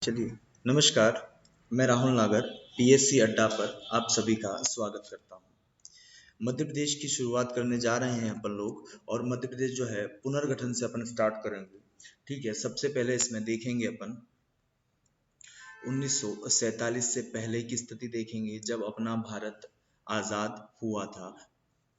चलिए। नमस्कार, मैं राहुल नागर पीएससी अड्डा पर आप सभी का स्वागत करता हूँ। मध्य प्रदेश की शुरुआत करने जा रहे हैं अपन लोग और मध्य प्रदेश जो है पुनर्गठन से अपन स्टार्ट करेंगे। ठीक है, सबसे पहले इसमें देखेंगे अपन 1947 से पहले की स्थिति देखेंगे जब अपना भारत आज़ाद हुआ था।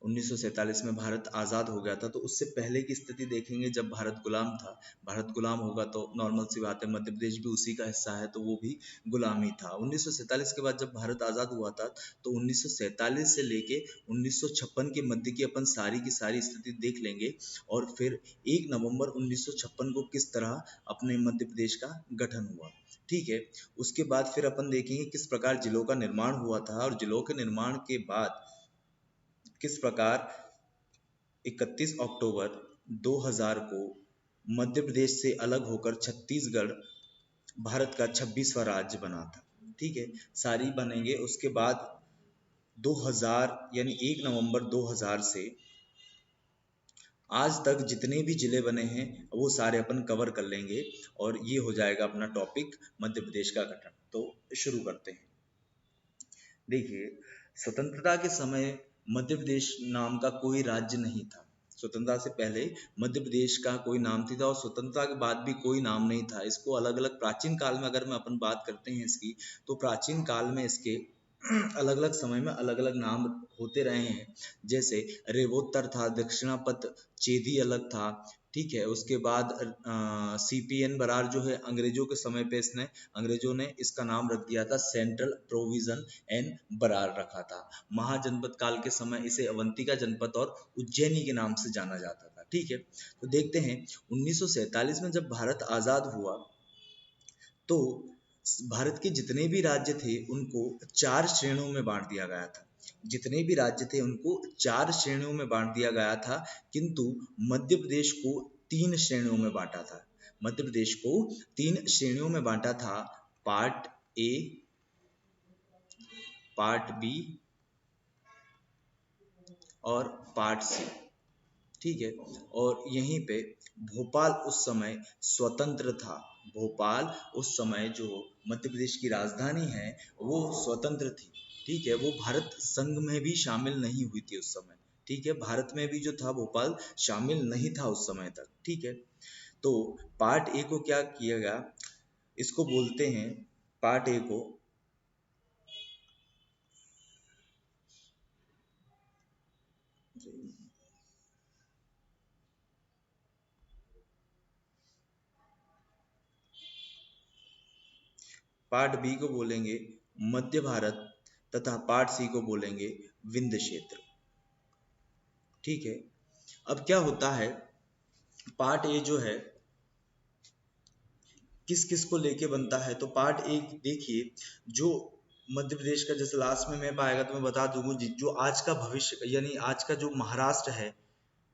1947 में भारत आज़ाद हो गया था, तो उससे पहले की स्थिति देखेंगे जब भारत गुलाम था। भारत गुलाम होगा तो नॉर्मल सी बात है, मध्य प्रदेश भी उसी का हिस्सा है तो वो भी गुलामी था। 1947 के बाद जब भारत आज़ाद हुआ था तो 1947 से लेके 1956 के मध्य की अपन सारी की सारी स्थिति देख लेंगे और फिर 1 नवंबर 1956 को किस तरह अपने मध्य प्रदेश का गठन हुआ। ठीक है, उसके बाद फिर अपन देखेंगे किस प्रकार जिलों का निर्माण हुआ था और जिलों के निर्माण के बाद किस प्रकार 31 अक्टूबर 2000 को मध्य प्रदेश से अलग होकर छत्तीसगढ़ भारत का 26वां राज्य बना था। ठीक है, सारी बनेंगे। उसके बाद 2000 यानी 1 नवंबर 2000 से आज तक जितने भी जिले बने हैं वो सारे अपन कवर कर लेंगे और ये हो जाएगा अपना टॉपिक मध्य प्रदेश का गठन। तो शुरू करते हैं। देखिए, स्वतंत्रता के समय मध्य प्रदेश नाम का कोई राज्य नहीं था। स्वतंत्रता से पहले मध्य प्रदेश का कोई नाम नहीं था और स्वतंत्रता के बाद भी कोई नाम नहीं था। इसको अलग अलग प्राचीन काल में अगर मैं अपन बात करते हैं इसकी, तो प्राचीन काल में इसके अलग अलग समय में अलग अलग नाम होते रहे हैं। जैसे रेवोत्तर था, दक्षिणापथ चेदी अलग था। ठीक है, उसके बाद CPN बरार जो है अंग्रेजों के समय पे अंग्रेजों ने इसका नाम रख दिया था सेंट्रल प्रोविजन एंड बरार रखा था। महाजनपद काल के समय इसे अवंतिका जनपद और उज्जैनी के नाम से जाना जाता था। ठीक है, तो देखते हैं 1947 में जब भारत आजाद हुआ तो भारत के जितने भी राज्य थे उनको 4 श्रेणियों में बांट दिया गया था। जितने भी राज्य थे उनको 4 श्रेणियों में बांट दिया गया था, किंतु मध्य प्रदेश को 3 श्रेणियों में बांटा था। मध्य प्रदेश को 3 श्रेणियों में बांटा था, पार्ट ए, पार्ट बी और पार्ट सी। ठीक है, और यहीं पे भोपाल उस समय स्वतंत्र था। भोपाल उस समय जो मध्य प्रदेश की राजधानी है वो स्वतंत्र थी। ठीक है, वो भारत संघ में भी शामिल नहीं हुई थी उस समय। ठीक है, भारत में भी जो था भोपाल शामिल नहीं था उस समय तक। ठीक है, तो पार्ट ए को क्या किया गया, इसको बोलते हैं पार्ट ए को पार्ट बी को बोलेंगे मध्य भारत तथा पार्ट सी को बोलेंगे विंध्य क्षेत्र। ठीक है, अब क्या होता है, पार्ट ए जो है किस किस को लेके बनता है, तो पार्ट ए देखिए, जो मध्य प्रदेश का जैसे लास्ट में मैं पाएगा तो मैं बता दूंगा जो आज का भविष्य यानी आज का जो महाराष्ट्र है,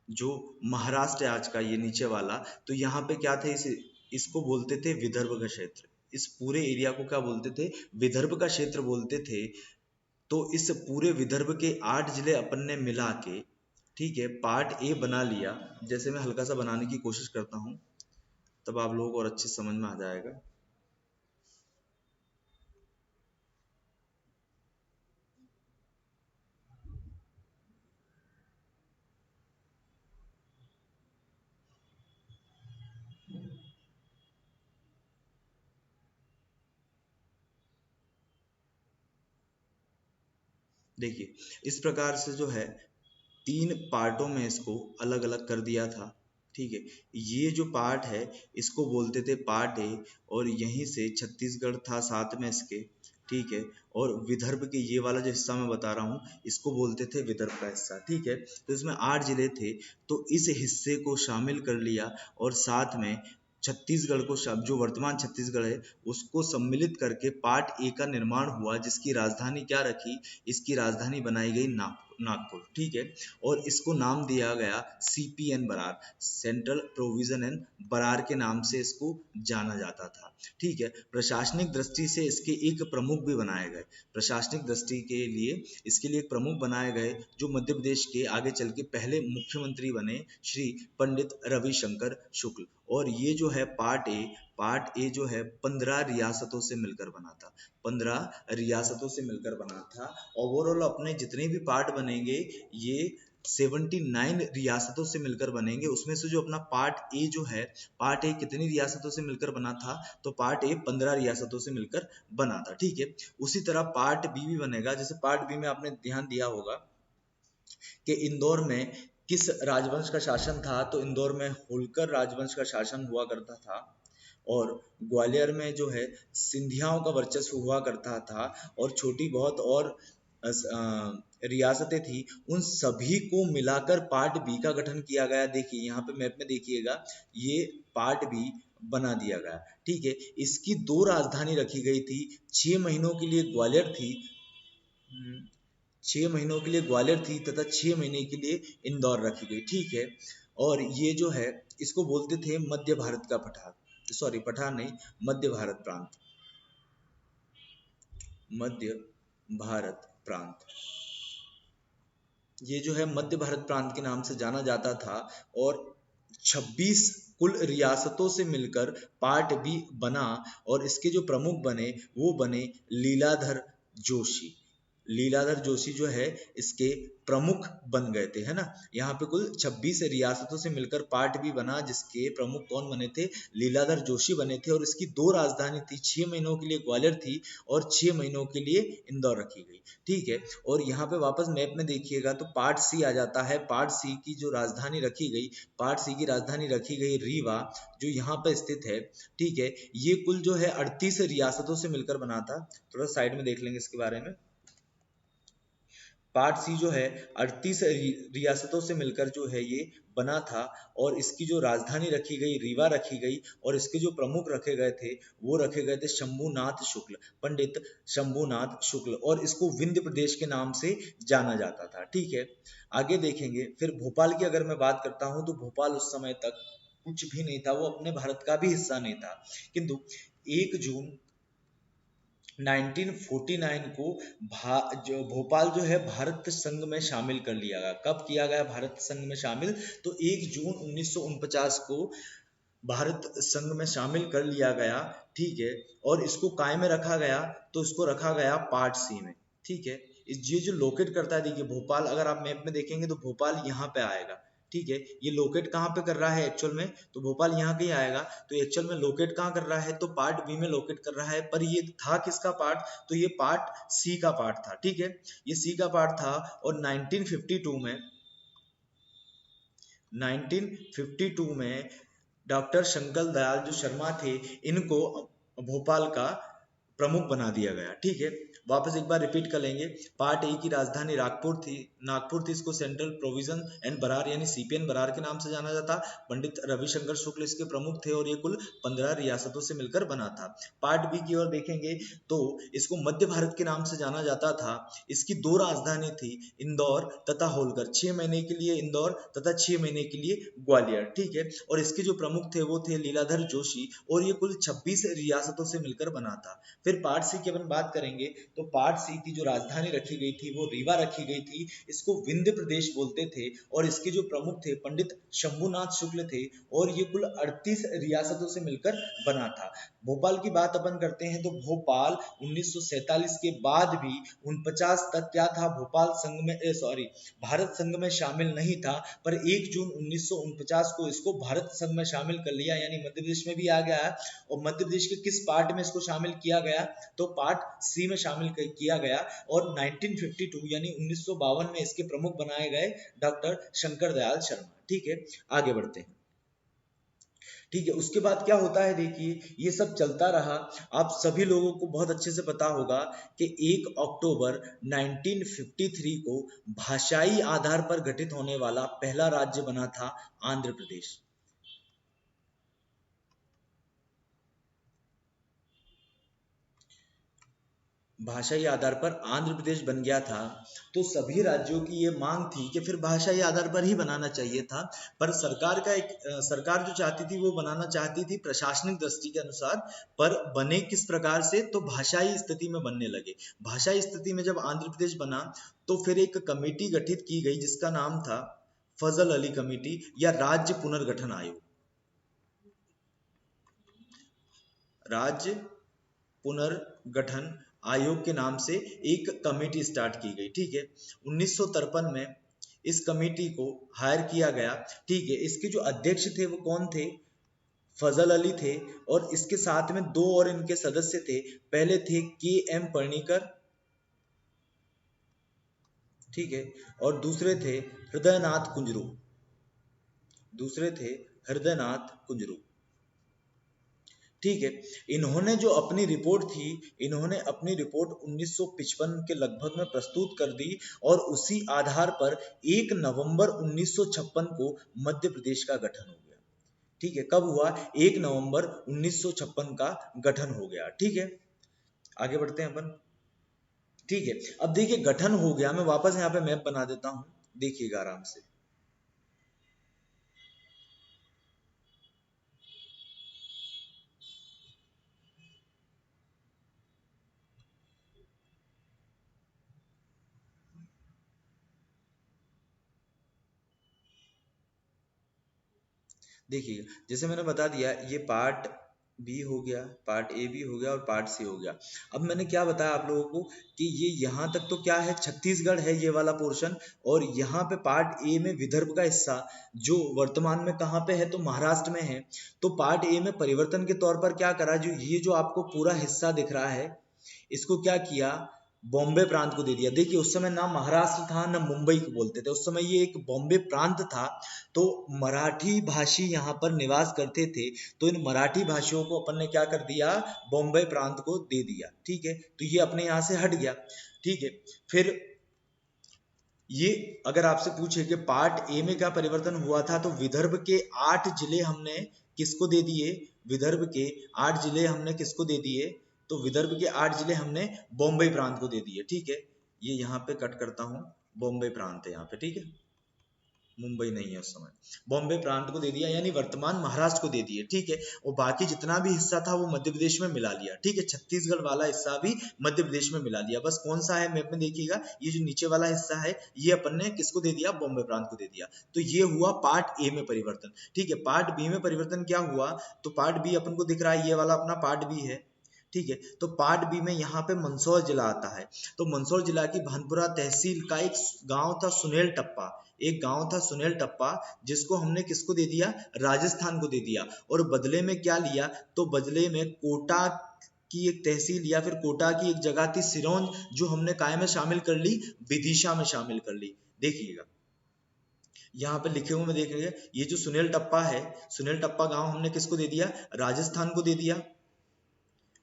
जो महाराष्ट्र है आज का ये नीचे वाला, तो यहाँ पे क्या थे, इसको बोलते थे विदर्भ का क्षेत्र। इस पूरे एरिया को क्या बोलते थे, विदर्भ का क्षेत्र बोलते थे। तो इस पूरे विदर्भ के 8 जिले अपन ने मिला के, ठीक है, पार्ट ए बना लिया। जैसे मैं हल्का सा बनाने की कोशिश करता हूँ तब आप लोगों को और अच्छे समझ में आ जाएगा। देखिए, इस प्रकार से जो है 3 पार्टों में इसको अलग अलग कर दिया था। ठीक है, ये जो पार्ट है इसको बोलते थे पार्ट ए, और यहीं से छत्तीसगढ़ था साथ में इसके। ठीक है, और विदर्भ के ये वाला जो हिस्सा मैं बता रहा हूँ इसको बोलते थे विदर्भ का हिस्सा। ठीक है, तो इसमें 8 जिले थे, तो इस हिस्से को शामिल कर लिया और साथ में छत्तीसगढ़ को, जो वर्तमान छत्तीसगढ़ है उसको सम्मिलित करके पार्ट ए का निर्माण हुआ, जिसकी राजधानी क्या रखी, इसकी राजधानी बनाई गई नागपुर। ठीक है, और इसको नाम दिया गया CPN Berar, central provision and Berar के नाम से इसको जाना जाता था। ठीक है, प्रशासनिक दृष्टि से इसके एक प्रमुख भी बनाए गए। प्रशासनिक दृष्टि के लिए इसके लिए एक प्रमुख बनाए गए, जो मध्य प्रदेश के आगे चल के पहले मुख्यमंत्री बने, श्री पंडित रविशंकर शुक्ल। और ये जो है पार्ट ए, पार्ट ए जो है 15 रियासतों से मिलकर बना था, 15 रियासतों से मिलकर बना था। ओवरऑल अपने जितने भी पार्ट बनेंगे ये 79 रियासतों से मिलकर बनेंगे। उसमें से जो अपना पार्ट ए जो है, पार्ट ए कितनी रियासतों से मिलकर बना था, तो पार्ट ए 15 रियासतों से मिलकर बना था, ठीक है। उसी तरह पार्ट बी भी बनेगा। जैसे पार्ट बी में आपने ध्यान दिया होगा कि इंदौर में किस राजवंश का शासन था, तो इंदौर में होलकर राजवंश का शासन हुआ करता था। और ग्वालियर में जो है सिंधियाओं का वर्चस्व हुआ करता था, और छोटी बहुत और रियासतें थी, उन सभी को मिलाकर पार्ट बी का गठन किया गया। देखिए यहाँ पे मैप में देखिएगा, ये पार्ट बी बना दिया गया, ठीक है। इसकी 2 राजधानी रखी गई थी। 6 महीनों के लिए ग्वालियर थी, 6 महीनों के लिए ग्वालियर थी तथा 6 महीने के लिए इंदौर रखी गई, ठीक है। और ये जो है इसको बोलते थे मध्य भारत का पठार, सॉरी पठार नहीं, मध्य भारत प्रांत, मध्य भारत प्रांत। ये जो है मध्य भारत प्रांत के नाम से जाना जाता था। और 26 कुल रियासतों से मिलकर पार्ट बी बना, और इसके जो प्रमुख बने वो बने लीलाधर जोशी। लीलाधर जोशी जो है इसके प्रमुख बन गए थे, है ना। यहाँ पे कुल 26 रियासतों से मिलकर पार्ट बी बना, जिसके प्रमुख कौन बने थे, लीलाधर जोशी बने थे। और इसकी 2 राजधानी थी, 6 महीनों के लिए ग्वालियर थी और 6 महीनों के लिए इंदौर रखी गई, ठीक है। और यहाँ पे वापस मैप में देखिएगा तो पार्ट सी आ जाता है। पार्ट सी की जो राजधानी रखी गई, पार्ट सी की राजधानी रखी गई रीवा, जो यहाँ पे स्थित है, ठीक है। ये कुल जो है 38 रियासतों से मिलकर बना था। थोड़ा साइड में देख लेंगे इसके बारे में। पार्ट सी जो है 38 रियासतों से मिलकर जो है ये बना था, और इसकी जो राजधानी रखी गई रीवा रखी गई, और इसके जो प्रमुख रखे गए थे वो रखे गए थे शंभुनाथ शुक्ल, पंडित शंभुनाथ शुक्ल, और इसको विंध्य प्रदेश के नाम से जाना जाता था, ठीक है। आगे देखेंगे। फिर भोपाल की अगर मैं बात करता हूँ, तो भोपाल उस समय तक कुछ भी नहीं था, वो अपने भारत का भी हिस्सा नहीं था। किंतु 1 जून 1949 को जो भोपाल जो है भारत संघ में शामिल कर लिया गया। कब किया गया भारत संघ में शामिल, तो 1 जून 1949 को भारत संघ में शामिल कर लिया गया, ठीक है। और इसको काय में रखा गया, तो इसको रखा गया पार्ट सी में, ठीक है। ये जो लोकेट करता है, देखिए भोपाल अगर आप मैप में देखेंगे तो भोपाल यहाँ पे आएगा, ठीक है। ये लोकेट कहाँ पे कर रहा है एक्चुअल में, तो भोपाल यहाँ कहीं आएगा। तो एक्चुअल में लोकेट कहाँ कर रहा है, तो पार्ट बी में लोकेट कर रहा है। पर ये था किसका पार्ट, तो ये पार्ट सी का पार्ट था, ठीक है। ये सी का पार्ट था। और 1952 में डॉक्टर शंकर दयाल जो शर्मा थे, इनको भोपाल का प्रमुख बना दिया गया, ठीक है। वापस एक बार रिपीट कर लेंगे। पार्ट ए की राजधानी नागपुर थी। इसको सेंट्रल प्रोविजन एंड बरार यानी सीपीएन बरार के नाम से जाना जाता। पंडित रविशंकर शुक्ल इसके प्रमुख थे, और ये कुल 15 रियासतों से मिलकर बना था। पार्ट बी की ओर देखेंगे तो इसको मध्य भारत के नाम से जाना जाता था। इसकी 2 राजधानी थी, इंदौर तथा होलकर। 6 महीने के लिए इंदौर तथा 6 महीने के लिए ग्वालियर, ठीक है। और इसके जो प्रमुख थे वो थे लीलाधर जोशी, और ये कुल 26 रियासतों से मिलकर बना था। फिर पार्ट सी की अपन बात करेंगे, तो पार्ट सी की जो राजधानी रखी गई थी वो रीवा रखी गई थी। इसको विंध्य प्रदेश बोलते थे, और इसके जो प्रमुख थे पंडित शंभुनाथ शुक्ल थे, और ये कुल 38 रियासतों से मिलकर बना था। भोपाल की बात अपन करते हैं, तो भोपाल 1947 के बाद भी 49 तक क्या था, भोपाल संघ में भारत संघ में शामिल नहीं था। पर 1 जून 1949 को इसको भारत संघ में शामिल कर लिया, यानी मध्य प्रदेश में भी आ गया है। और मध्य प्रदेश के किस पार्ट में इसको शामिल किया गया, तो पार्ट सी में शामिल किया गया। और 1952 यानी 1952 में इसके प्रमुख बनाए गए डॉक्टर शंकर दयाल शर्मा, ठीक है। आगे बढ़ते हैं, ठीक है। उसके बाद क्या होता है, देखिए ये सब चलता रहा। आप सभी लोगों को बहुत अच्छे से पता होगा कि 1 अक्टूबर 1953 को भाषाई आधार पर गठित होने वाला पहला राज्य बना था आंध्र प्रदेश। भाषाई आधार पर आंध्र प्रदेश बन गया था। तो सभी राज्यों की ये मांग थी कि फिर भाषाई आधार पर ही बनाना चाहिए था। पर सरकार जो चाहती थी वो बनाना चाहती थी प्रशासनिक दृष्टि के अनुसार। पर बने किस प्रकार से, तो भाषाई स्थिति में बनने लगे। भाषाई स्थिति में जब आंध्र प्रदेश बना, तो फिर एक कमेटी गठित की गई जिसका नाम था फजल अली कमेटी या राज्य पुनर्गठन आयोग। राज्य पुनर्गठन आयोग के नाम से एक कमेटी स्टार्ट की गई। ठीक है, 1953 में इस कमेटी को हायर किया गया। ठीक है, इसके जो अध्यक्ष थे वो कौन थे? फजल अली थे। और इसके साथ में दो और इनके सदस्य थे। पहले थे के.एम. पणिकर, ठीक है, और दूसरे थे हृदयनाथ कुंजरू। दूसरे थे हृदयनाथ कुंजरू। ठीक है, इन्होंने जो अपनी रिपोर्ट थी, इन्होंने अपनी रिपोर्ट 1955 के लगभग में प्रस्तुत कर दी और उसी आधार पर 1 नवंबर 1956 को मध्य प्रदेश का गठन हो गया। ठीक है, कब हुआ? 1 नवंबर 1956 का गठन हो गया। ठीक है, आगे बढ़ते हैं अपन। ठीक है, अब देखिए गठन हो गया, मैं वापस यहाँ पे मैप बना देता हूं, देखिएगा आराम से। देखिए जैसे मैंने बता दिया, ये पार्ट बी हो गया, पार्ट ए भी हो गया और पार्ट सी हो गया। अब मैंने क्या बताया आप लोगों को कि ये यहाँ तक तो क्या है, छत्तीसगढ़ है ये वाला पोर्शन, और यहाँ पे पार्ट ए में विदर्भ का हिस्सा जो वर्तमान में कहाँ पे है, तो महाराष्ट्र में है। तो पार्ट ए में परिवर्तन के तौर पर क्या करा, जो ये जो आपको पूरा हिस्सा दिख रहा है, इसको क्या किया, बॉम्बे प्रांत को दे दिया। देखिए उस समय ना महाराष्ट्र था ना मुंबई को बोलते थे, उस समय ये एक बॉम्बे प्रांत था। तो मराठी भाषी यहाँ पर निवास करते थे, तो इन मराठी भाषियों को अपन ने क्या कर दिया, बॉम्बे प्रांत को दे दिया। ठीक है, तो ये अपने यहाँ से हट गया। ठीक है, फिर ये अगर आपसे पूछे कि पार्ट ए में क्या परिवर्तन हुआ था, तो विदर्भ के 8 जिले हमने किसको दे दिए, विदर्भ के 8 जिले हमने किसको दे दिए, तो विदर्भ के 8 जिले हमने बॉम्बे प्रांत को दे दिए। ठीक है, ये यहाँ पे कट करता हूं, बॉम्बे प्रांत है यहाँ पे। ठीक है, मुंबई नहीं है उस समय, बॉम्बे प्रांत को दे दिया, यानी वर्तमान महाराष्ट्र को दे दिए। ठीक है, और बाकी जितना भी हिस्सा था वो मध्य प्रदेश में मिला लिया। ठीक है, छत्तीसगढ़ वाला हिस्सा भी मध्य प्रदेश में मिला लिया। बस कौन सा है मैप में देखिएगा, ये जो नीचे वाला हिस्सा है ये अपन ने किसको दे दिया, बॉम्बे प्रांत को दे दिया। तो ये हुआ पार्ट ए में परिवर्तन। ठीक है, पार्ट बी में परिवर्तन क्या हुआ, तो पार्ट बी अपन को दिख रहा है, ये वाला अपना पार्ट बी है। ठीक है, तो पार्ट बी में यहाँ पे मंदसौर जिला आता है। तो मंदसौर जिला की भानपुरा तहसील का एक गांव था सुनेल टप्पा, एक गांव था सुनेल टप्पा, जिसको हमने किसको दे दिया, राजस्थान को दे दिया। और बदले में क्या लिया, तो बदले में कोटा की एक तहसील या फिर कोटा की एक जगह थी सिरोंज, जो हमने काय में शामिल कर ली, विदिशा में शामिल कर ली। देखिएगा यहाँ पे लिखे हुए में देख रहे, ये जो सुनेल टप्पा है, सुनेल टप्पा गांव हमने किसको दे दिया, राजस्थान को दे दिया।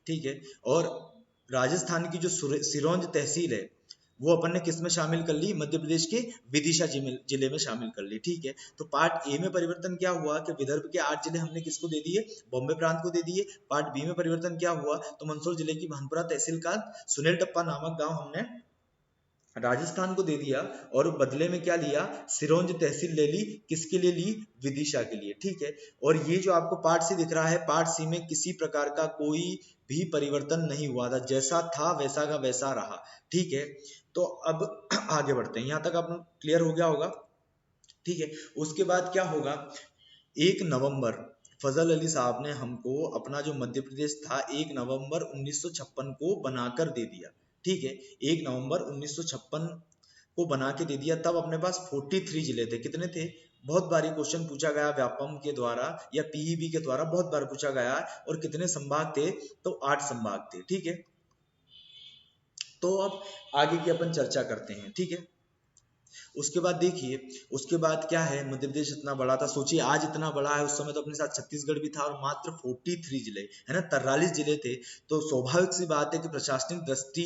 ठीक है, और राजस्थान की जो सिरोंज तहसील है वो अपन ने किस में शामिल कर ली, मध्य प्रदेश के विदिशा जिले में शामिल कर ली। ठीक है, तो पार्ट ए में परिवर्तन क्या हुआ कि विदर्भ के 8 जिले हमने किसको दे दिए, बॉम्बे प्रांत को दे दिए। पार्ट बी में परिवर्तन क्या हुआ, तो मंदसौर जिले की भानपुरा तहसील का सुनेल टप्पा नामक गांव हमने राजस्थान को दे दिया, और बदले में क्या लिया, सिरोंज तहसील ले ली, किसके लिए ली, विदिशा के लिए। ठीक है, और ये जो आपको पार्ट सी दिख रहा है, पार्ट सी में किसी प्रकार का कोई भी परिवर्तन नहीं हुआ था, जैसा था वैसा का वैसा रहा। ठीक है, तो अब आगे बढ़ते हैं, यहां तक आप क्लियर हो गया होगा। ठीक है, उसके बाद क्या होगा, 1 नवंबर फजल अली साहब ने हमको अपना जो मध्य प्रदेश था 1 नवंबर 1956 को बनाकर दे दिया। ठीक है, 1 नवंबर 1956 को बना के दे दिया। तब अपने पास 43 जिले थे। कितने थे, बहुत बारी क्वेश्चन पूछा गया व्यापम के द्वारा या पीईबी के द्वारा, बहुत बार पूछा गया। और कितने संभाग थे, तो 8 संभाग थे। ठीक है, तो अब आगे की अपन चर्चा करते हैं। ठीक है, उसके बाद देखिए, उसके बाद क्या है, मध्य प्रदेश इतना बड़ा था, सोचिए आज इतना बड़ा है, उस समय तो अपने साथ छत्तीसगढ़ भी था, और मात्र 43 जिले है ना, 43 जिले थे। तो स्वाभाविक सी बात है कि प्रशासनिक दृष्टि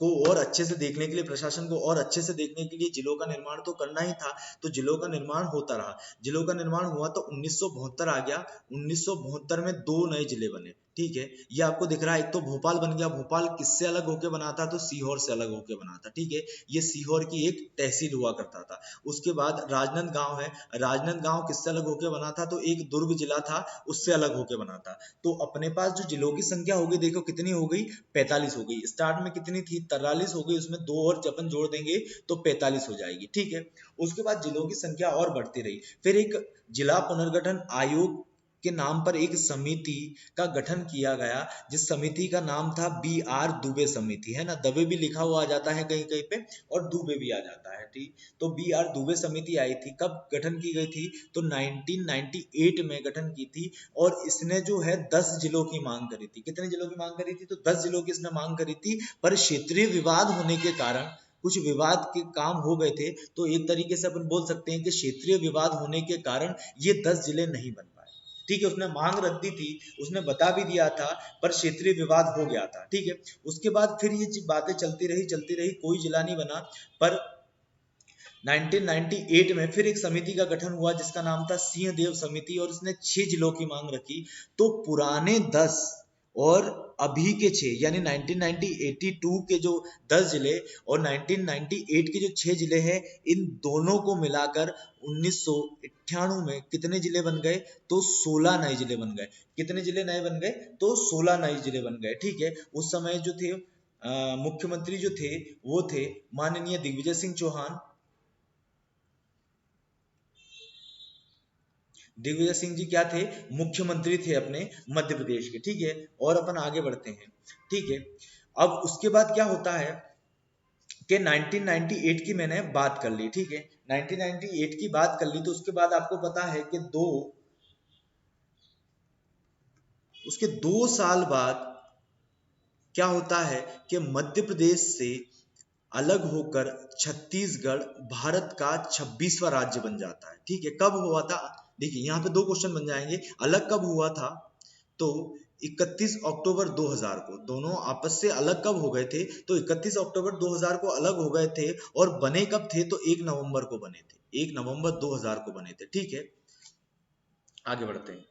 को और अच्छे से देखने के लिए, प्रशासन को और अच्छे से देखने के लिए जिलों का निर्माण तो करना ही था। तो जिलों का निर्माण होता रहा, जिलों का निर्माण हुआ, तो 1972 आ गया। 1972 में 2 नए जिले बने। ठीक है, ये आपको दिख रहा है, एक तो भोपाल बन गया। भोपाल किससे अलग होकर बना था, तो सीहोर से अलग होकर बना था। ठीक है, ये सीहोर की एक तहसील हुआ करता था। उसके बाद राजनांदगांव है, राजनांदगांव किससे अलग होकर बना था, तो एक दुर्ग जिला था, उससे अलग होकर बना था। तो अपने पास जो जिलों की संख्या होगी, देखो कितनी हो गई, 45 हो गई। स्टार्ट में कितनी थी, 43 हो गई, उसमें 2 और अपन जोड़ देंगे तो 45 हो जाएगी। ठीक है, उसके बाद जिलों की संख्या और बढ़ती रही। फिर एक जिला पुनर्गठन आयोग के नाम पर एक समिति का गठन किया गया, जिस समिति का नाम था BR दुबे समिति, है ना। दबे भी लिखा हुआ आ जाता है कहीं कहीं पे और दुबे भी आ जाता है, ठीक। तो BR दुबे समिति आई थी, कब गठन की गई थी, तो 1998 में गठन की थी। और इसने जो है 10 जिलों की मांग करी थी। कितने जिलों की मांग करी थी, तो 10 जिलों की इसने मांग करी थी। पर क्षेत्रीय विवाद होने के कारण, कुछ विवाद के काम हो गए थे, तो एक तरीके से अपन बोल सकते हैं कि क्षेत्रीय विवाद होने के कारण ये 10 जिले नहीं बन पाए, ठीक है। उसने मांग रख दी थी, उसने बता भी दिया था, पर क्षेत्रीय विवाद हो गया था, ठीक है। उसके बाद फिर ये बातें चलती रही, कोई जिला नहीं बना। पर 1998 में फिर एक समिति का गठन हुआ जिसका नाम था सिंहदेव समिति, और उसने 6 जिलों की मांग रखी। तो पुराने 10 और अभी के 6, यानी 1982 के जो 10 जिले और 1998 के जो 6 जिले हैं, इन दोनों को मिलाकर 1998 में कितने जिले बन गए, तो 16 नए जिले बन गए। कितने जिले नए बन गए, तो 16 नए जिले बन गए, ठीक है। उस समय जो थे मुख्यमंत्री जो थे वो थे माननीय दिग्विजय सिंह चौहान। दिग्विजय सिंह जी क्या थे, मुख्यमंत्री थे अपने मध्य प्रदेश के, ठीक है। और अपन आगे बढ़ते हैं, ठीक है। अब उसके बाद क्या होता है कि 1998 की मैंने बात कर ली, ठीक है। 1998 की बात कर ली, तो उसके बाद आपको पता है कि उसके 2 साल बाद क्या होता है कि मध्य प्रदेश से अलग होकर छत्तीसगढ़ भारत का 26वां राज्य बन जाता है, ठीक है। कब हुआ था, देखिए यहाँ पे 2 क्वेश्चन बन जाएंगे। अलग कब हुआ था, तो 31 अक्टूबर 2000 को। दोनों आपस से अलग कब हो गए थे, तो 31 अक्टूबर 2000 को अलग हो गए थे। और बने कब थे, तो 1 नवंबर को बने थे, 1 नवंबर 2000 को बने थे, ठीक है। आगे बढ़ते हैं,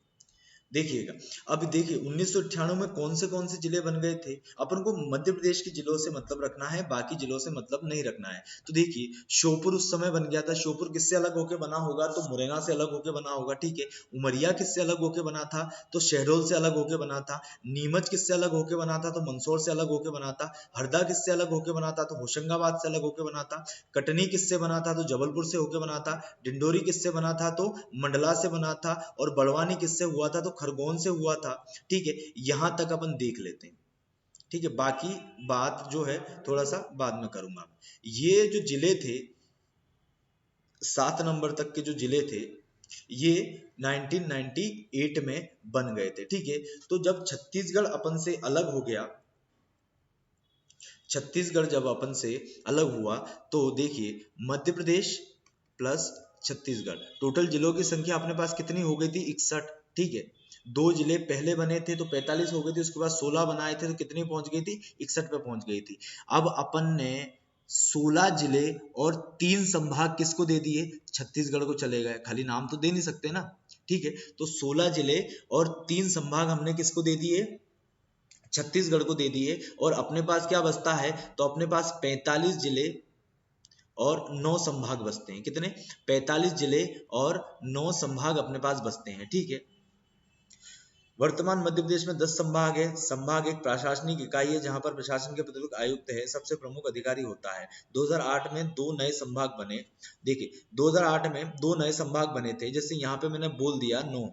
देखिएगा। अब देखिए 1998 में कौन से जिले बन गए थे। अपन को मध्य प्रदेश के जिलों से मतलब रखना है, बाकी जिलों से मतलब नहीं रखना है। तो देखिए श्योपुर उस समय बन गया था। श्योपुर किससे अलग होके बना होगा, तो मुरैना से अलग होके बना होगा, ठीक है। उमरिया किससे अलग होके बना था, तो शहडोल से अलग होके बना था। नीमच किससे अलग होके बना था, तो मंदसौर से अलग होके बना था। हरदा किससे अलग होके बना था, तो होशंगाबाद से अलग होके बना था। कटनी किससे बना था, तो जबलपुर से होके बना था। डिंडोरी किससे बना था, तो मंडला से बना था। और बड़वानी किससे हुआ था, तो खरगोन से हुआ था, ठीक है। यहां तक अपन देख लेते हैं, ठीक है। बाकी बात जो है थोड़ा सा बाद में करूंगा। ये जो जिले थे, 7 नंबर तक के जो जिले थे, ये 1998 में बन गए थे, ठीक है। तो जब छत्तीसगढ़ अपन से अलग हो गया, छत्तीसगढ़ जब अपन से अलग हुआ, तो देखिए मध्य प्रदेश प्लस छत्तीसगढ़, टोटल जिलों की संख्या अपने पास कितनी हो गई थी, 61, ठीक है। 2 जिले पहले बने थे तो 45 हो गए थे, उसके बाद 16 बनाए थे तो कितनी पहुंच गई थी, 61 पे पहुंच गई थी। अब अपन ने 16 जिले और 3 संभाग किसको दे दिए, छत्तीसगढ़ को चले गए। खाली नाम तो दे नहीं सकते ना, ठीक है। तो 16 जिले और 3 संभाग हमने किसको दे दिए, छत्तीसगढ़ को दे दिए। और अपने पास क्या बचता है, तो अपने पास 45 जिले और 9 संभाग बचते हैं। कितने, 45 जिले और 9 संभाग अपने पास बचते हैं, ठीक है। वर्तमान मध्य प्रदेश में 10 संभाग है। संभाग एक प्रशासनिक इकाई है जहां पर प्रशासन के प्रतिनियुक्त आयुक्त है, सबसे प्रमुख अधिकारी होता है। 2008 में 2 नए संभाग बने। देखिए 2008 में 2 नए संभाग बने थे, जैसे यहाँ पे मैंने बोल दिया 9,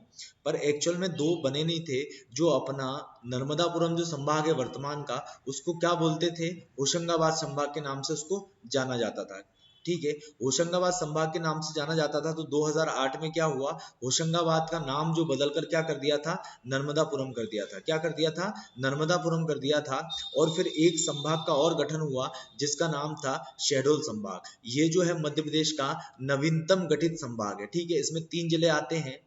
पर एक्चुअल में 2 बने नहीं थे। जो अपना नर्मदापुरम जो संभाग है वर्तमान का, उसको क्या बोलते थे, होशंगाबाद संभाग के नाम से उसको जाना जाता था, ठीक है। होशंगाबाद संभाग के नाम से जाना जाता था। तो 2008 में क्या हुआ, होशंगाबाद का नाम जो बदलकर क्या कर दिया था, नर्मदापुरम कर दिया था। क्या कर दिया था, नर्मदापुरम कर दिया था। और फिर एक संभाग का और गठन हुआ जिसका नाम था शहडोल संभाग। ये जो है मध्य प्रदेश का नवीनतम गठित संभाग है, ठीक है। इसमें 3 जिले आते हैं,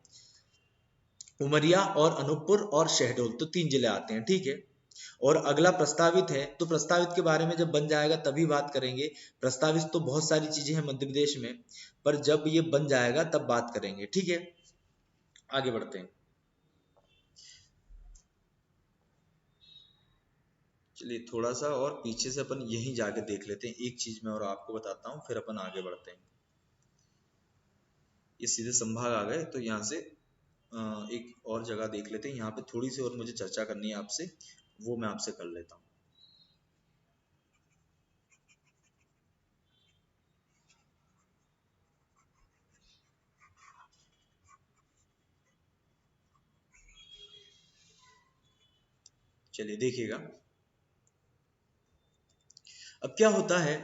उमरिया और अनूपपुर और शहडोल, तो 3 जिले आते हैं, ठीक है। और अगला प्रस्तावित है, तो प्रस्तावित के बारे में जब बन जाएगा तभी बात करेंगे। प्रस्तावित तो बहुत सारी चीजें हैं मध्य प्रदेश में, पर जब ये बन जाएगा तब बात करेंगे, ठीक है। आगे बढ़ते हैं, चलिए थोड़ा सा और पीछे से अपन यहीं जाके देख लेते हैं। एक चीज मैं और आपको बताता हूँ, फिर अपन आगे बढ़ते हैं। ये सीधे संभाग आ गए, तो यहाँ से एक और जगह देख लेते हैं। यहाँ पे थोड़ी सी और मुझे चर्चा करनी है आपसे, वो मैं आपसे कर लेता हूँ। चलिए देखिएगा, अब क्या होता है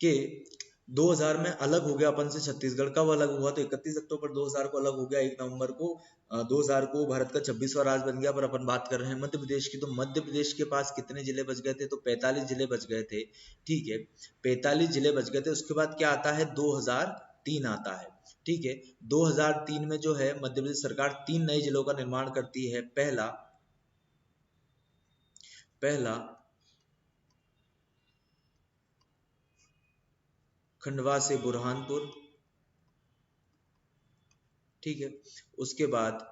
कि 2000 में अलग हो गया अपन से छत्तीसगढ़। कब अलग हुआ? तो 31 अक्टूबर 2000 को अलग हो गया। 1 नवंबर को 2000 को भारत का 26वां राज्य बन गया। पर अपन बात कर रहे हैं मध्य प्रदेश की, तो मध्य प्रदेश के पास कितने जिले बच गए थे? तो 45 जिले बच गए थे। ठीक है, 45 जिले बच गए थे। उसके बाद क्या आता है? 2003 आता है। ठीक है, 2003 में जो है मध्य प्रदेश सरकार 3 नए जिलों का निर्माण करती है। पहला खंडवा से बुरहानपुर। ठीक है, उसके बाद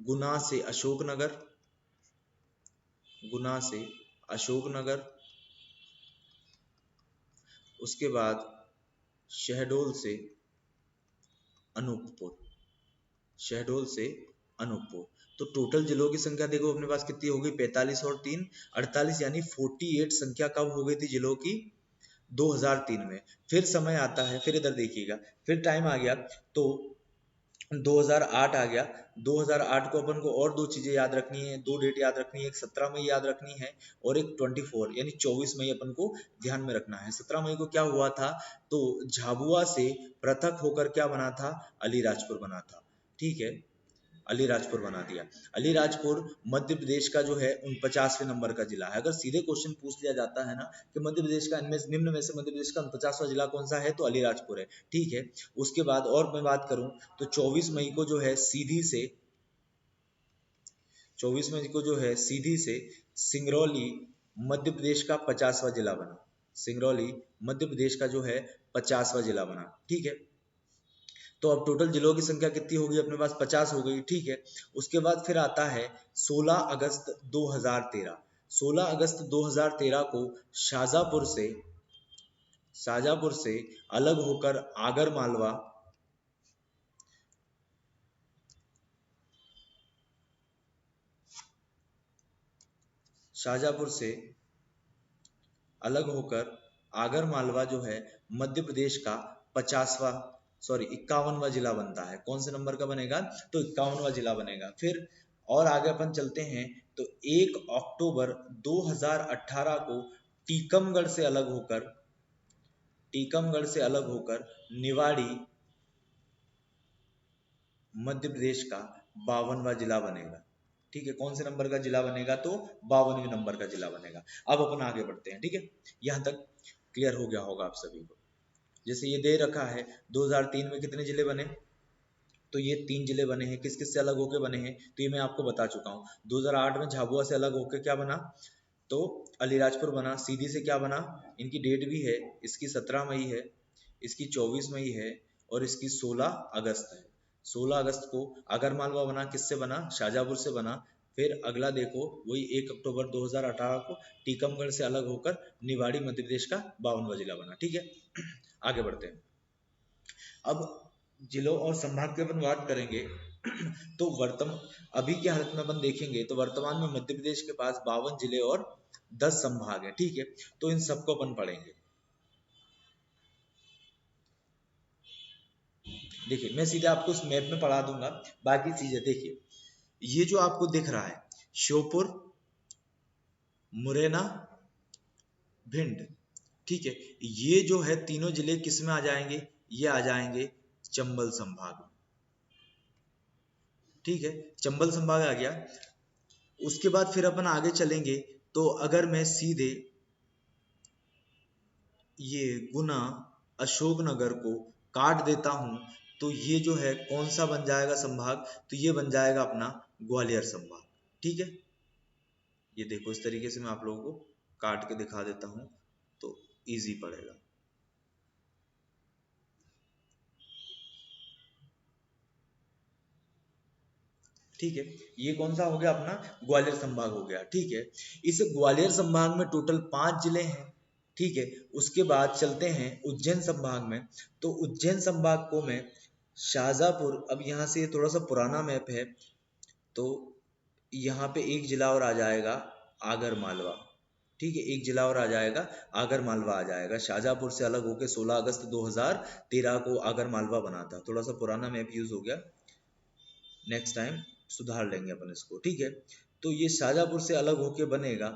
गुना से अशोकनगर, गुना से अशोकनगर। उसके बाद शहडोल से अनूपपुर, शहडोल से अनूपपुर। तो टोटल जिलों की संख्या देखो अपने पास कितनी हो गई? 45 और 3 48, यानी 48 संख्या कब हो गई थी जिलों की? 2003 में। फिर समय आता है, फिर इधर देखिएगा, फिर टाइम आ गया तो 2008 आ गया। 2008 को अपन को और दो चीजें याद रखनी है, दो डेट याद रखनी है। एक 17 मई याद रखनी है और एक 24 यानी 24 मई अपन को ध्यान में रखना है। 17 मई को क्या हुआ था? तो झाबुआ से पृथक होकर क्या बना था? अलीराजपुर बना था। ठीक है, अलीराजपुर बना दिया। अलीराजपुर मध्य प्रदेश का जो है 49वें नंबर का जिला है। अगर सीधे क्वेश्चन पूछ लिया जाता है ना कि मध्य प्रदेश का इनमें निम्न में से मध्य प्रदेश का 49वां जिला कौन सा है? तो अलीराजपुर है। ठीक है, उसके बाद और मैं बात करूं तो 24 मई को जो है सीधी से 24 मई को जो है सीधी से सिंगरौली मध्य प्रदेश का 50वां जिला बना। सिंगरौली मध्य प्रदेश का जो है 50वां जिला बना। ठीक है, तो अब टोटल जिलों की संख्या कितनी होगी अपने पास? 50 हो गई। ठीक है, उसके बाद फिर आता है 16 अगस्त 2013। 16 अगस्त 2013 को शाजापुर से अलग होकर आगर मालवा, शाजापुर से अलग होकर आगर मालवा जो है मध्य प्रदेश का 51वां जिला बनता है। कौन से नंबर का बनेगा? तो 51वां जिला बनेगा। फिर और आगे अपन चलते हैं तो 1 अक्टूबर 2018 को टीकमगढ़ से अलग होकर निवाड़ी मध्य प्रदेश का 52वां जिला बनेगा। ठीक है, कौन से नंबर का जिला बनेगा? तो 52वें नंबर का जिला बनेगा। अब अपन आगे बढ़ते हैं। ठीक है, यहां तक क्लियर हो गया होगा आप सभी को। जैसे ये दे रखा है 2003 में कितने जिले बने? तो ये 3 जिले बने हैं। किस किस से अलग होके बने हैं? तो ये मैं आपको बता चुका हूँ। 2008 में झाबुआ से अलग होके क्या बना? तो अलीराजपुर बना। सीधी से क्या बना? इनकी डेट भी है, इसकी 17 मई है, इसकी 24 मई है और इसकी 16 अगस्त है। 16 अगस्त को आगरमालवा बना। किससे बना? शाजापुर से बना। फिर अगला देखो वही 1 अक्टूबर 2018 को टीकमगढ़ से अलग होकर निवाड़ी मध्य प्रदेश का 52वां जिला बना। ठीक है, आगे बढ़ते हैं। अब जिलों और संभाग की अपन बात करेंगे तो अभी के हालत में अपन देखेंगे तो वर्तमान में मध्य प्रदेश के पास 52 जिले और 10 संभाग है। ठीक है, तो इन सबको अपन पढ़ेंगे। देखिए मैं सीधे आपको उस मैप में पढ़ा दूंगा, बाकी चीजें देखिए। ये जो आपको दिख रहा है श्योपुर, मुरैना, भिंड। ठीक है, ये जो है तीनों जिले किस में आ जाएंगे? ये आ जाएंगे चंबल संभाग में। ठीक है, चंबल संभाग आ गया। उसके बाद फिर अपन आगे चलेंगे तो अगर मैं सीधे ये गुना अशोकनगर को काट देता हूं तो ये जो है कौन सा बन जाएगा संभाग? तो ये बन जाएगा अपना ग्वालियर संभाग। ठीक है, ये देखो इस तरीके से मैं आप लोगों को काट के दिखा देता हूं तो इजी पड़ेगा। ठीक है, ये कौन सा हो गया? अपना ग्वालियर संभाग हो गया। ठीक है, इस ग्वालियर संभाग में टोटल 5 जिले हैं। ठीक है, उसके बाद चलते हैं उज्जैन संभाग में। तो उज्जैन संभाग को मैं शाजापुर, अब यहाँ से थोड़ा सा पुराना मैप है तो यहाँ पे एक जिला और आ जाएगा आगर मालवा। ठीक है, एक जिला और आ जाएगा आगर मालवा आ जाएगा। शाजापुर से अलग होकर 16 अगस्त 2013 को आगर मालवा बना था। थोड़ा सा पुराना मैप यूज हो गया, नेक्स्ट टाइम सुधार लेंगे अपन इसको। ठीक है, तो ये शाजापुर से अलग होके बनेगा।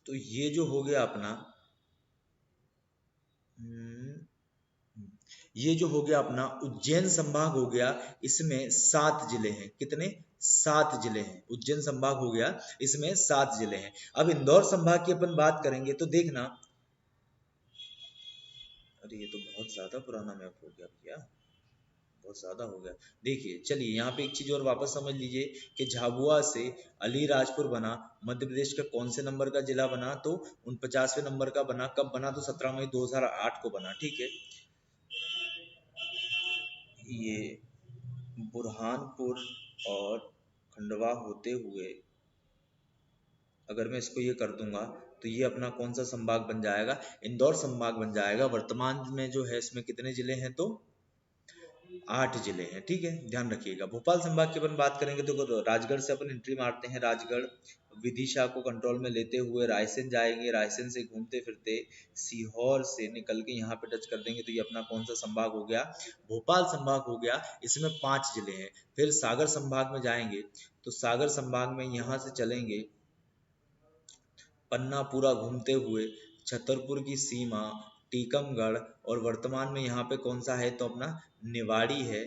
तो ये जो हो गया अपना, हम्म, ये जो हो गया अपना उज्जैन संभाग हो गया। इसमें 7 जिले हैं। कितने? 7 जिले हैं। उज्जैन संभाग हो गया, इसमें 7 जिले हैं। अब इंदौर संभाग की अपन बात करेंगे तो देखना, अरे ये तो बहुत ज्यादा पुराना मैप हो गया भैया, बहुत ज्यादा हो गया। देखिए चलिए यहाँ पे एक चीज और वापस समझ लीजिए कि झाबुआ से अलीराजपुर बना, मध्य प्रदेश का कौन से नंबर का जिला बना? तो 49वें नंबर का बना। कब बना? तो 17 मई 2008 को बना। ठीक है, ये बुरहानपुर और खंडवा होते हुए अगर मैं इसको ये कर दूंगा तो ये अपना कौन सा संभाग बन जाएगा? इंदौर संभाग बन जाएगा। वर्तमान में जो है इसमें कितने जिले हैं? तो 8 जिले हैं। ठीक है, ध्यान रखिएगा। भोपाल संभाग की अपन बात करेंगे तो राजगढ़ से अपन एंट्री मारते हैं। राजगढ़ विदिशा को कंट्रोल में लेते हुए रायसेन जाएंगे। रायसेन से घूमते फिरते सीहोर से निकल के यहाँ पे टच कर देंगे तो ये अपना कौन सा संभाग हो गया? भोपाल संभाग हो गया। इसमें 5 जिले हैं। फिर सागर संभाग में जाएंगे तो सागर संभाग में यहाँ से चलेंगे पन्ना पूरा घूमते हुए छतरपुर की सीमा, टीकमगढ़, और वर्तमान में यहाँ पे कौन सा है? तो अपना निवाड़ी है,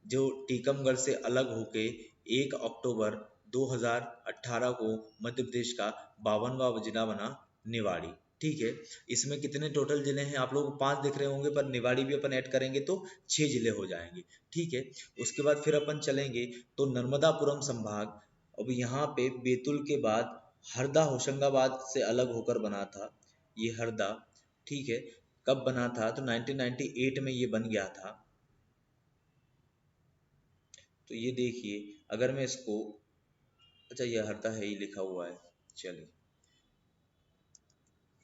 जो टीकमगढ़ से अलग होके 1 अक्टूबर 2018 को मध्य प्रदेश का 52वां जिला बना, निवाड़ी। ठीक है, इसमें कितने टोटल जिले हैं? आप लोग 5 दिख रहे होंगे, पर निवाड़ी भी अपन ऐड करेंगे तो 6 जिले हो जाएंगे। ठीक है, उसके बाद फिर अपन चलेंगे तो नर्मदापुरम संभाग। अब यहाँ पे बैतूल के बाद हरदा होशंगाबाद से अलग होकर बना था, ये हरदा। ठीक है, कब बना था? तो 1998 में ये बन गया था। तो ये देखिए, अगर मैं इसको, अच्छा ये हरदा है ही लिखा हुआ है, चलिए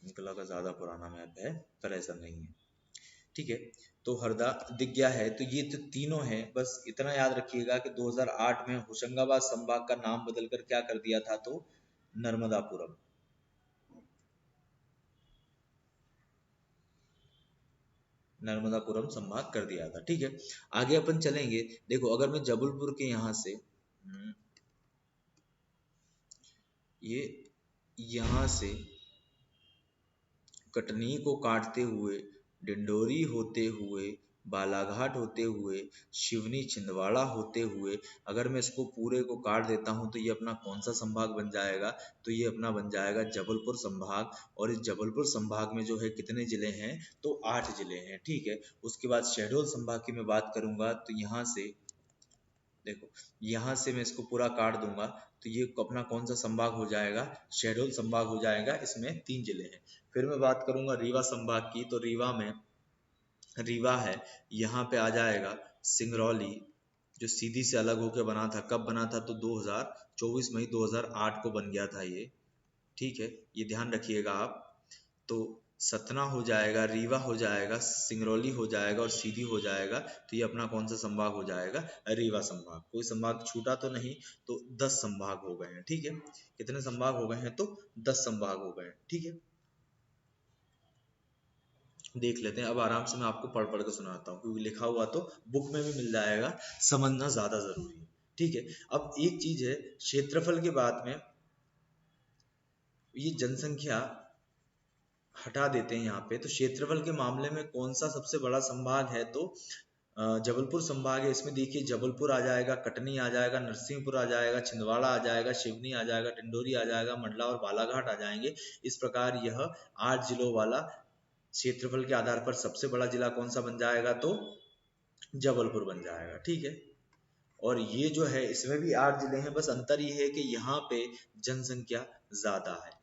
निकला का ज़्यादा पुराना मैप है, पर ऐसा नहीं है। ठीक है, तो हरदा दिख गया है। तो ये तो तीनों हैं। बस इतना याद रखिएगा कि 2008 में होशंगाबाद संभाग का नाम बदलकर क्या कर दिया था? तो नर्मदापुरम। नर्मदापुरम संभाग कर दिया था। ठीक है, आगे अपन चलेंगे। देखो अगर मैं जबलपुर के यहाँ से ये यहाँ से कटनी को काटते हुए, डिंडोरी होते हुए, बालाघाट होते हुए, शिवनी छिंदवाड़ा होते हुए, अगर मैं इसको पूरे को काट देता हूँ तो ये अपना कौन सा संभाग बन जाएगा? तो ये अपना बन जाएगा जबलपुर संभाग। और इस जबलपुर संभाग में जो है कितने जिले हैं? तो 8 जिले हैं। ठीक है, उसके बाद शहडोल संभाग की मैं बात करूंगा तो यहाँ से देखो, यहाँ से मैं इसको पूरा काट दूंगा तो ये अपना कौन सा संभाग हो जाएगा? शहडोल संभाग हो जाएगा। इसमें 3 जिले हैं। फिर मैं बात करूंगा रीवा संभाग की, तो रीवा में, रीवा है, यहाँ पे आ जाएगा सिंगरौली, जो सीधी से अलग होकर बना था। कब बना था? तो 24 मई 2008 को बन गया था ये। ठीक है, ये ध्यान रखिएगा आप। तो सतना हो जाएगा, रीवा हो जाएगा, सिंगरौली हो जाएगा और सीधी हो जाएगा। तो ये अपना कौन सा संभाग हो जाएगा? रीवा संभाग। कोई संभाग छूटा तो नहीं? तो 10 संभाग हो गए हैं। ठीक है, कितने संभाग हो गए हैं? तो 10 संभाग हो गए हैं। ठीक है, देख लेते हैं। अब आराम से मैं आपको पढ़ पढ़ के सुनाता हूँ, क्योंकि लिखा हुआ तो बुक में भी मिल जाएगा, समझना ज्यादा जरूरी है। ठीक है, अब एक चीज है क्षेत्रफल के बाद में, ये जनसंख्या हटा देते हैं यहाँ पे। तो क्षेत्रफल के मामले में कौन सा सबसे बड़ा संभाग है? तो जबलपुर संभाग है। इसमें देखिए जबलपुर आ जाएगा, कटनी आ जाएगा, नरसिंहपुर आ जाएगा, छिंदवाड़ा आ जाएगा, शिवनी आ जाएगा, टिंडोरी आ जाएगा, मंडला और बालाघाट आ जाएंगे। इस प्रकार यह 8 जिलों वाला क्षेत्रफल के आधार पर सबसे बड़ा जिला कौन सा बन जाएगा? तो जबलपुर बन जाएगा। ठीक है, और ये जो है इसमें भी 8 जिले हैं, बस अंतर ये है कि यहाँ पे जनसंख्या ज्यादा है।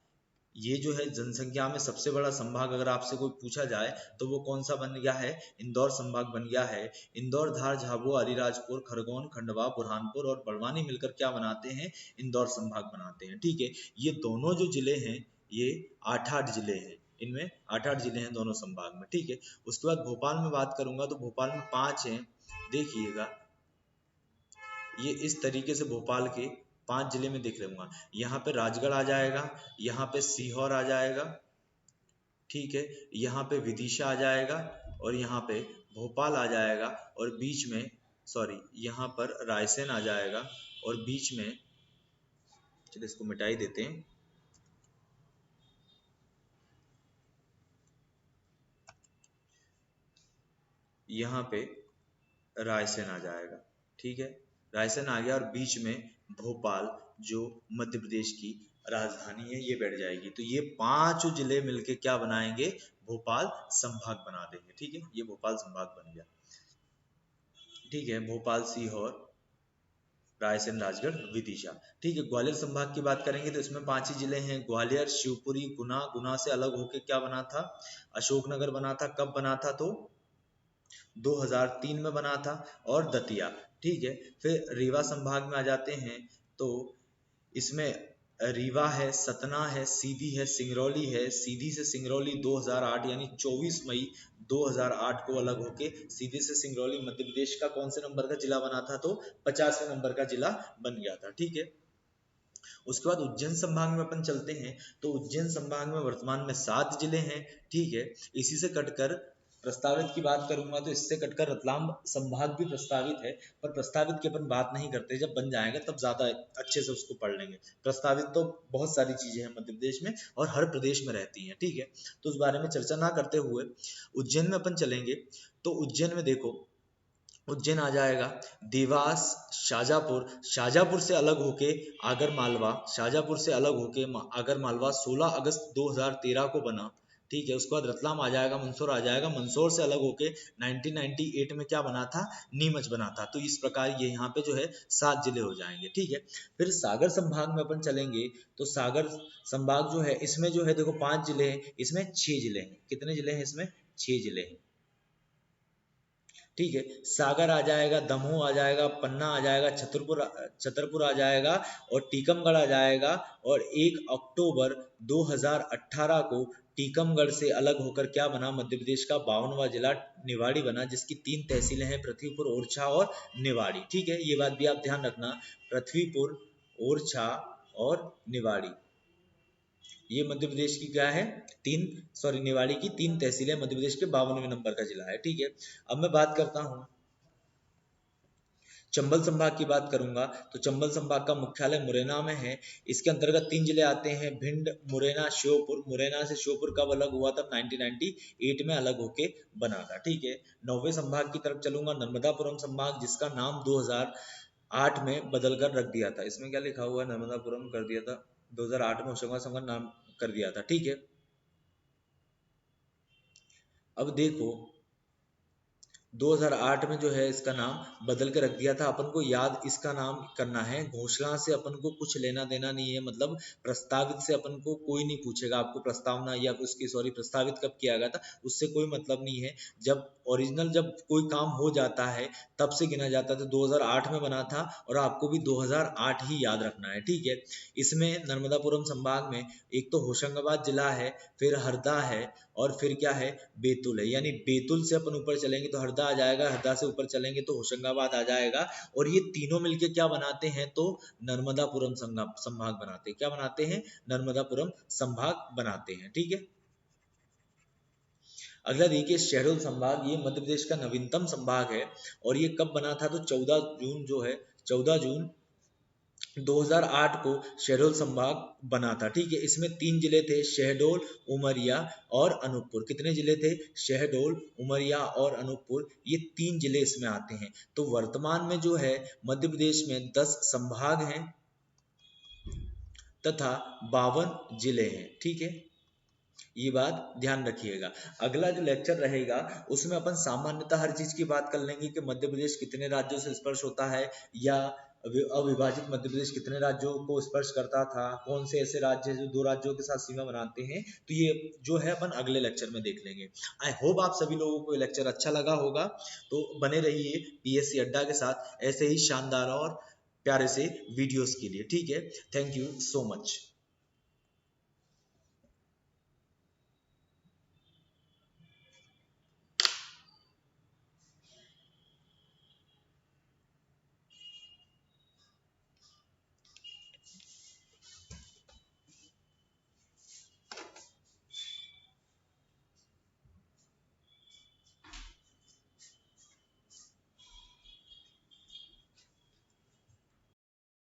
ये जो है जनसंख्या में सबसे बड़ा संभाग अगर आपसे कोई पूछा जाए तो वो कौन सा बन गया है? इंदौर संभाग बन गया है। इंदौर, धार, झाबुआ, अलीराजपुर, खरगोन, खंडवा, बुरहानपुर और बड़वानी मिलकर क्या बनाते हैं? इंदौर संभाग बनाते हैं। ठीक है, ये दोनों जो जिले हैं ये 8-8 जिले हैं। इनमें 8-8 जिले हैं दोनों संभाग में। ठीक है, उसके बाद भोपाल में बात करूंगा तो भोपाल में 5 हैं। देखिएगा, ये इस तरीके से भोपाल के 5 जिले में देख लूंगा। यहाँ पे राजगढ़ आ जाएगा, यहाँ पे सीहोर आ जाएगा, ठीक है, यहाँ पे विदिशा आ जाएगा, और यहाँ पे भोपाल आ जाएगा, और बीच में सॉरी यहाँ पर रायसेन आ जाएगा, और बीच में चलिए इसको मिटा ही देते हैं, यहाँ पे रायसेन आ जाएगा, ठीक है, रायसेन आ गया, और बीच में भोपाल जो मध्य प्रदेश की राजधानी है ये बैठ जाएगी। तो ये 5 जिले मिलके क्या बनाएंगे, भोपाल संभाग बना देंगे, ठीक है, ये भोपाल संभाग बन गया, ठीक है, भोपाल, सीहोर, रायसेन, राजगढ़, विदिशा, ठीक है। ग्वालियर संभाग की बात करेंगे तो इसमें 5 ही जिले हैं, ग्वालियर, शिवपुरी, गुना, गुना से अलग होके क्या बना था, अशोकनगर बना था। कब बना था, तो 2003 में बना था, और दतिया, ठीक है। फिर रीवा संभाग में आ जाते हैं तो इसमें रीवा है, सतना है, सीधी है, सिंगरौली है। सीधी से सिंगरौली 2008 यानी 24 मई 2008 को अलग होके सीधी से सिंगरौली मध्य प्रदेश का कौन से नंबर का जिला बना था, तो 50वें नंबर का जिला बन गया था, ठीक है। उसके बाद उज्जैन संभाग में अपन चलते हैं तो उज्जैन संभाग में वर्तमान में 7 जिले हैं, ठीक है। इसी से कटकर प्रस्तावित की बात करूंगा तो इससे कटकर रतलाम संभाग भी प्रस्तावित है, पर प्रस्तावित की अपन बात नहीं करते, जब बन जाएगा तब ज्यादा अच्छे से उसको पढ़ लेंगे। प्रस्तावित तो बहुत सारी चीजें हैं मध्य प्रदेश में और हर प्रदेश में रहती हैं, ठीक है, तो उस बारे में चर्चा ना करते हुए उज्जैन में अपन चलेंगे। तो उज्जैन में देखो, उज्जैन आ जाएगा, देवास, शाजापुर, शाजापुर से अलग होके आगर मालवा, शाजापुर से अलग होके आगर मालवा 16 अगस्त 2013 को बना, ठीक है। उसके बाद रतलाम आ जाएगा, मंदसौर आ जाएगा, मंदसौर से अलग होके 1998 में क्या बना था, नीमच बना था। तो इस प्रकार ये यहाँ पे जो है 7 जिले हो जाएंगे, ठीक है। फिर सागर संभाग में अपन चलेंगे तो सागर संभाग जो है इसमें जो है देखो 5 जिले हैं, इसमें 6 जिले हैं। कितने जिले हैं इसमें, 6 जिले हैं, ठीक है। सागर आ जाएगा, दमोह आ जाएगा, पन्ना आ जाएगा, छतरपुर आ जाएगा, और टीकमगढ़ आ जाएगा। और 1 अक्टूबर 2018 को टीकमगढ़ से अलग होकर क्या बना, मध्य प्रदेश का 52वां जिला निवाड़ी बना, जिसकी 3 तहसीलें हैं, पृथ्वीपुर, ओरछा और निवाड़ी, ठीक है। ये बात भी आप ध्यान रखना, पृथ्वीपुर, ओरछा और निवाड़ी, ये मध्य प्रदेश की क्या है, निवाड़ी की 3 तहसीलें मध्य प्रदेश के 52वें नंबर का जिला है, ठीक है। अब मैं बात करता हूँ चंबल संभाग की बात करूंगा तो चंबल संभाग का मुख्यालय मुरैना में है। इसके अंतर्गत 3 जिले आते हैं, भिंड, मुरैना, श्योपुर। मुरैना से श्योपुर कब अलग हुआ था, 1998 में अलग होके बना था, ठीक है। 9वें संभाग की तरफ चलूंगा, नर्मदापुरम संभाग, जिसका नाम 2008 में बदल कर रख दिया था। इसमें क्या लिखा हुआ है, नर्मदापुरम कर दिया था 2008 में, होशंगाबाद नाम कर दिया था, ठीक है। अब देखो 2008 में जो है इसका नाम बदल के रख दिया था। अपन को याद इसका नाम करना है, घोषणा से अपन को कुछ लेना देना नहीं है, मतलब प्रस्तावित से अपन को कोई नहीं पूछेगा आपको प्रस्तावना या उसकी प्रस्तावित कब किया गया था, उससे कोई मतलब नहीं है। जब ओरिजिनल जब कोई काम हो जाता है तब से गिना जाता है, तो 2008 में बना था और आपको भी 2008 ही याद रखना है, ठीक है। इसमें नर्मदापुरम संभाग में एक तो होशंगाबाद जिला है, फिर हरदा है, और फिर क्या है, बैतूल है। यानी बैतूल से अपन ऊपर चलेंगे तो हरदा आ जाएगा, हरदा से ऊपर चलेंगे तो होशंगाबाद आ जाएगा, और ये तीनों मिलके क्या बनाते हैं, तो नर्मदापुरम संभाग बनाते हैं। क्या बनाते हैं, नर्मदापुरम संभाग बनाते हैं, ठीक है। अगला देखिए शहडोल संभाग, ये मध्य प्रदेश का नवीनतम संभाग है, और ये कब बना था, तो 14 जून जो है 14 जून 2008 को शहडोल संभाग बना था, ठीक है। इसमें 3 जिले थे, शहडोल, उमरिया और अनूपपुर। कितने जिले थे, शहडोल, उमरिया और अनूपपुर, ये 3 जिले इसमें आते हैं। तो वर्तमान में जो है मध्य प्रदेश में 10 संभाग हैं तथा 52 जिले हैं, ठीक है। ये बात ध्यान रखिएगा। अगला जो लेक्चर रहेगा उसमें अपन सामान्यतः हर चीज की बात कर लेंगे कि मध्य प्रदेश कितने राज्यों से स्पर्श होता है, या अविभाजित मध्य प्रदेश कितने राज्यों को स्पर्श करता था, कौन से ऐसे राज्य जो 2 राज्यों के साथ सीमा बनाते हैं, तो ये जो है अपन अगले लेक्चर में देख लेंगे। आई होप आप सभी लोगों को ये लेक्चर अच्छा लगा होगा, तो बने रहिए पीएससी अड्डा के साथ ऐसे ही शानदार और प्यारे से वीडियोस के लिए, ठीक है। Thank you so much.